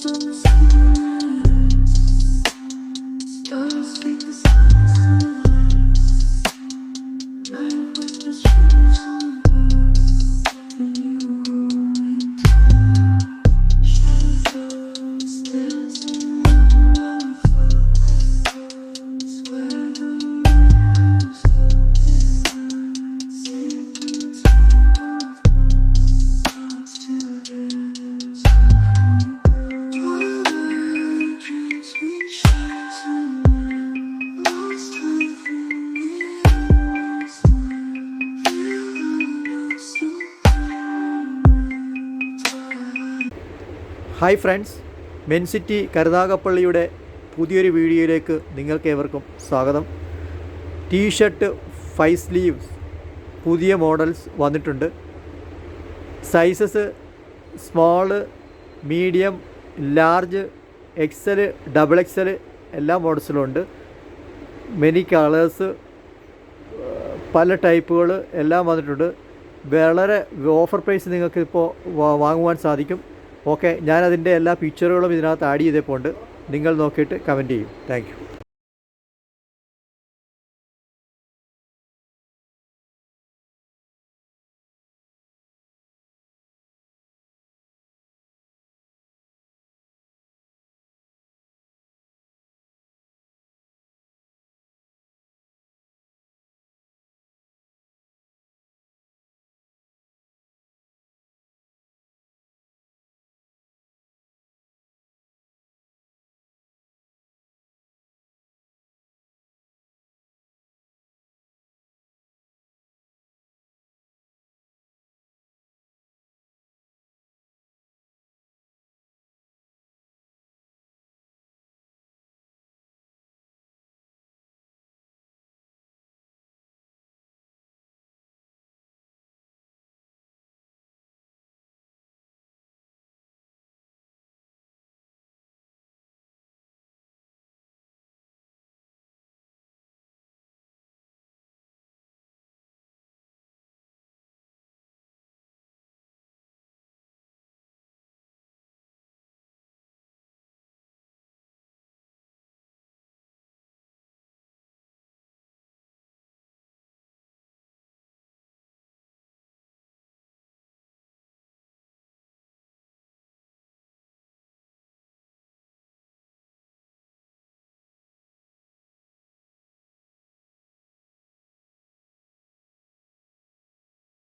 Hi friends, മെൻസിറ്റി കരുനാഗപ്പള്ളിയുടെ പുതിയൊരു വീഡിയോയിലേക്ക് നിങ്ങൾക്കേവർക്കും സ്വാഗതം. ടീഷർട്ട് 5 സ്ലീവ്സ് പുതിയ മോഡൽസ് വന്നിട്ടുണ്ട്. Sizes small, medium, large, XL, double XL എല്ലാ മോഡൽസിലും ഉണ്ട്. മെനി കളേഴ്സ്, പല ടൈപ്പുകൾ എല്ലാം വന്നിട്ടുണ്ട്. വളരെ ഓഫർ പ്രൈസ് നിങ്ങൾക്ക് ഇപ്പോൾ വാങ്ങുവാൻ സാധിക്കും. ഓക്കെ, ഞാനതിൻ്റെ എല്ലാ ഫീച്ചറുകളും ഇതിനകത്ത് ആഡ് ചെയ്തപ്പോൾ ഉണ്ട്. നിങ്ങൾ നോക്കിയിട്ട് കമൻറ്റ് ചെയ്യും. Thank you.